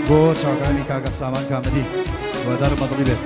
بۆ چاکانی کاکە سامان کامەدی وەدارم بەدڵی بێت.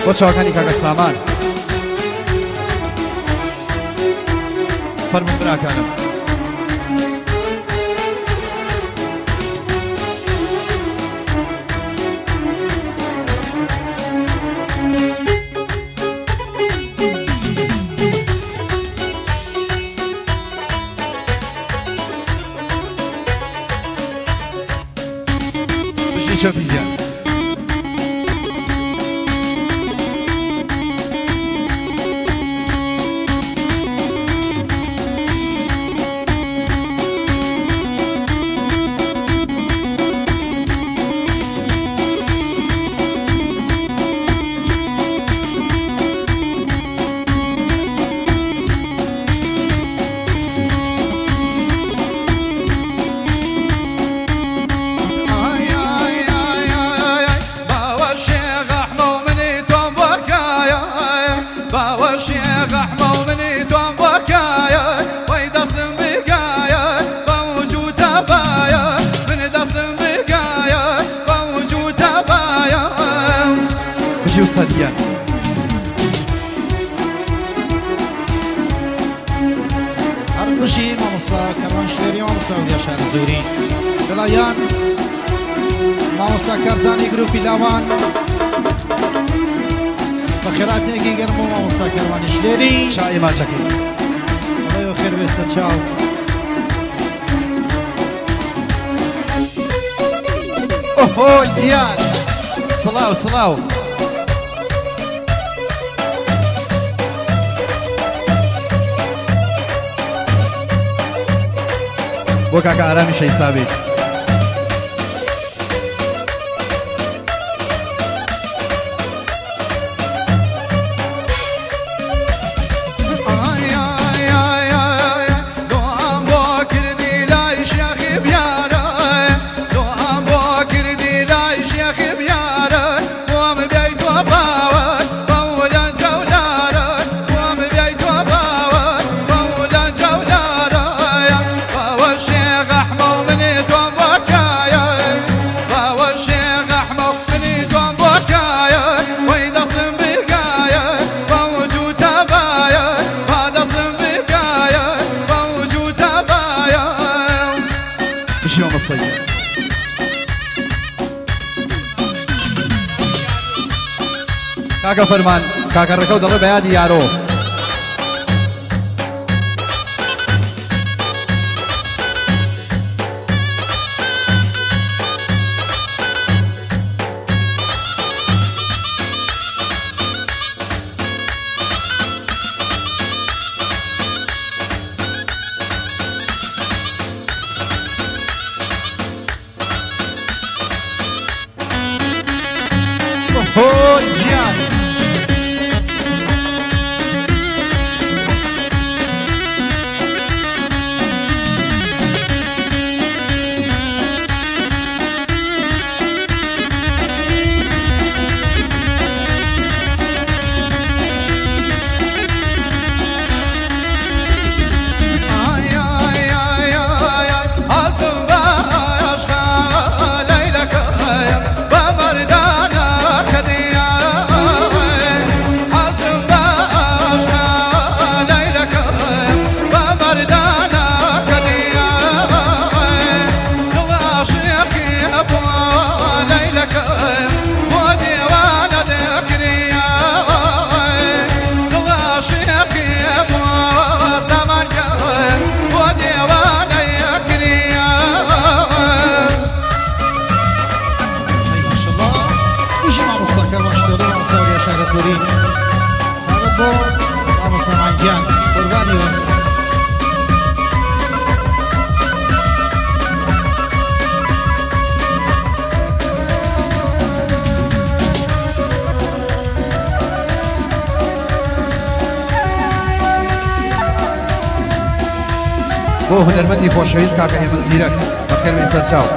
بۆ چاوەکانی کاکە سامان فەرموون براکانم. بژی چەپیگەن هرمشي مامسا كمان شتري مامسا وليا شهر زوري دلايان مامسا كارزاني جروبي لاوان بخيرات نيجي جرمو مامسا كمان شتري شاي ما شكل الله يخير بس تشاو اوه ديان صلاو صلاو بۆ کاکە ئارامی شەیسابێت کاکە فەرمان کاکە ڕێکەو دەڵێ بە یادی یارۆ بۆ هونەرمەندی خۆشەویست کاکە هێمن زیرەک بەخێربێی سەرچاو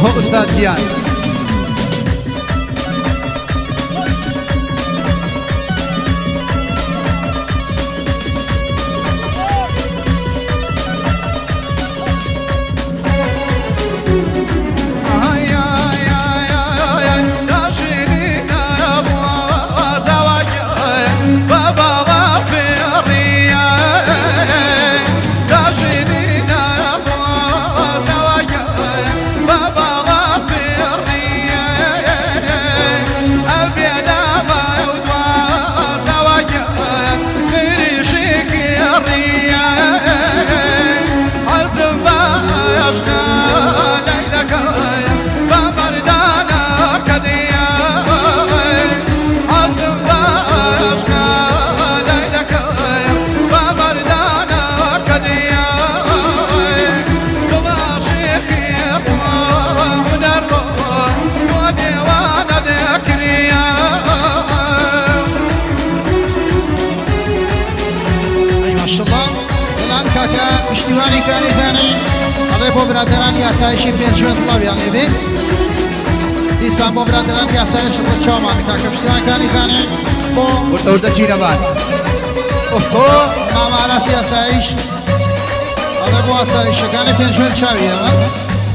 هۆ ئوستاد گیان پشتیوانی کاری ثانی الله بۆ برادرانی یاسایشی پێنجوێن سڵاویان لێبێ دیسان بۆ برادرانی یاسایش بۆ چاومانی کاکە پشتیوانەکانی ثانی بۆ وردە چیرەبان ماماراسی یاسایش الله بۆ ئاسایشەکانی پێنجوێن چاوی ئەمە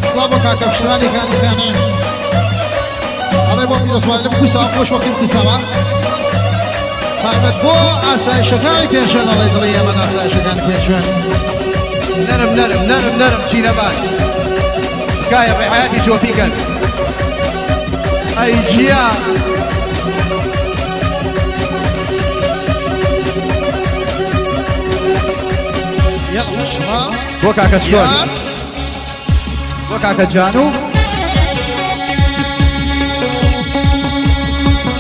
سڵاو بۆ کاکە پشتیوانەکانی ثانی الله بۆ پیرۆسوانی لە بکویساوە خۆش وەقتی بکویساوە فقط بۆ ئاسایشەکانی پێنجوێن ئەڵێ دڵی ئێمە ئاسایشەکانی پێنجوێن نرم نرم نرم نرم چیرەبان تکایە ڕێحەیاتی جۆفی کرد ئەی گیان بۆ کاکە سکۆر بۆ کاکە جانو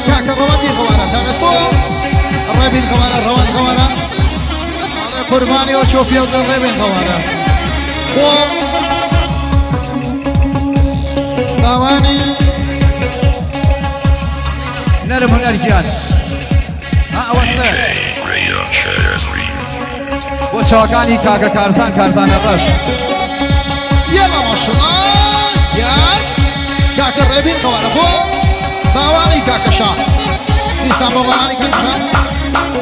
کاکە ڕەوەندی خەوانە چاکەت بۆ ڕێبین خەوانە ڕەوەند خەوانە قربانی و چۆپی و ڕێبین خەوانە بۆ داوانی نرم هونەرگیان ئەوە سەر بۆ چاوەکانی کاکە کارزان کارزانە ڕەش یەڵە ماشڵڵا یان کاکە ڕێبین خەوانە بۆ داوانی کاکە شاح دیسان بۆ باوانی کاکە شاح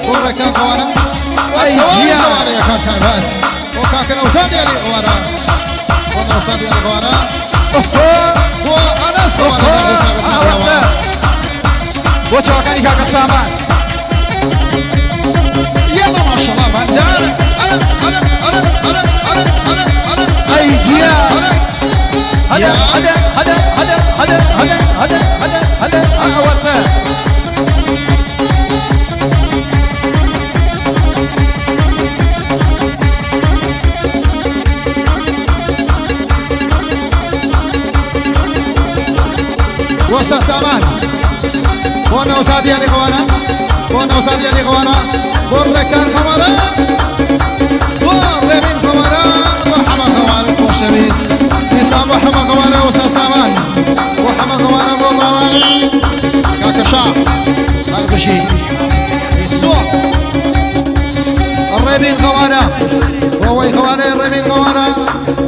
بۆ ڕێکان خەوانە ئەی گیان یەکان تایبەت بۆ کاکە نەوزان دیاری خەوانە بۆ نەوزان دیاری خەوانە بۆ ئەنەس خەوانە بۆ چاوەکانی کاکە سامان يلا ما شاء الله بندر أي جيا هذا أوسع وسع سامان بونا وسادي علي قوانا بونا وسادي علي قوانا بركان قوانا ورمين قوانا وحما قوانا وشبيس نسام وحما قوانا وسع سامان وحما قوانا بوضواني كاكشا هالبشي يسوع الرمين قوانا ووي قوانا الرمين قوانا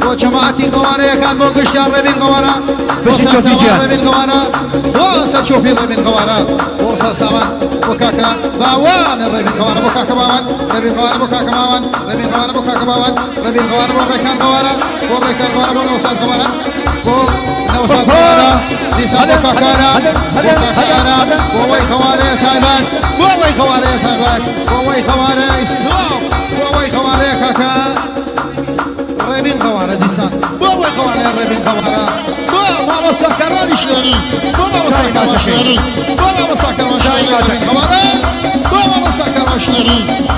وجماعتي قوانا كان موقش الرمين قوانا بشي شوفي الرمين قوانا وصل شوفي الرمين قوانا وصل سامان بوكاكا باوان الرمين قوانا بوكاكا باوان رمين قوانا بوكاكا باوان رمين قوانا بوكاكا باوان رمين قوانا بوركان قوانا بوركان قوانا بوصل قوانا بوصل قوانا نساء بوكاكانا بوكاكانا ووي قوانا يا سايبات ووي قوانا يا سايبات ووي قوانا اسلام ووي قوانا يا كاكا رمين قوانا ديسان ووي قوانا رمين قوانا ما مسكراني شلوني ما مسكراني شلوني ما مسكراني شلوني ما مسكراني شلوني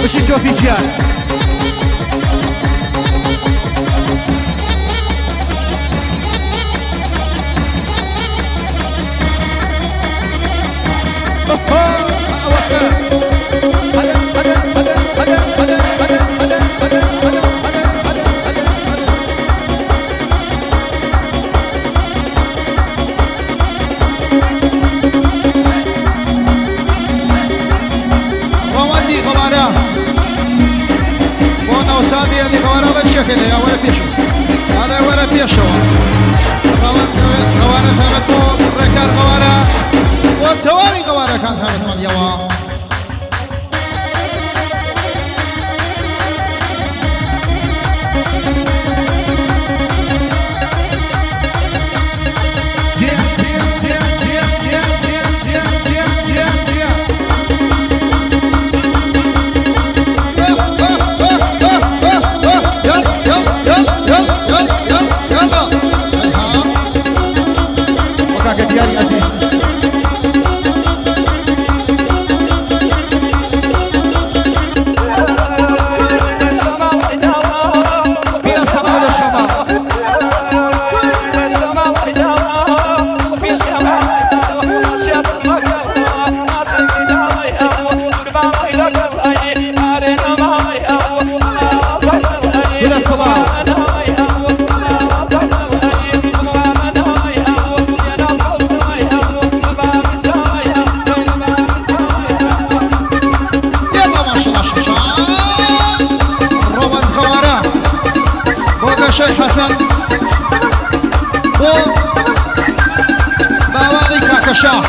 باش يشوف جيان هذا ولا بيشو قوانا ثابتو ركار قوانا والتواري قوانا كان ثابت من يوا الشيخ حسن باواني كاكشاه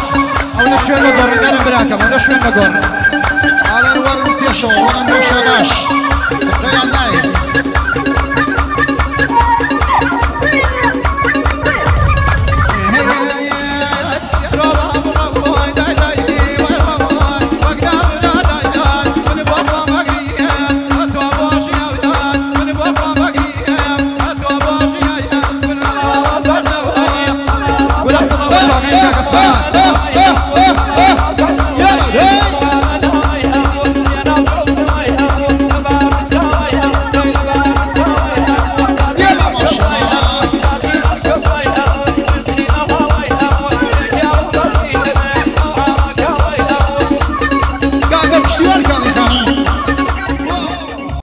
او نشوي نقر انا براكم نشوي نقر على الورد بيشو وانا مش باش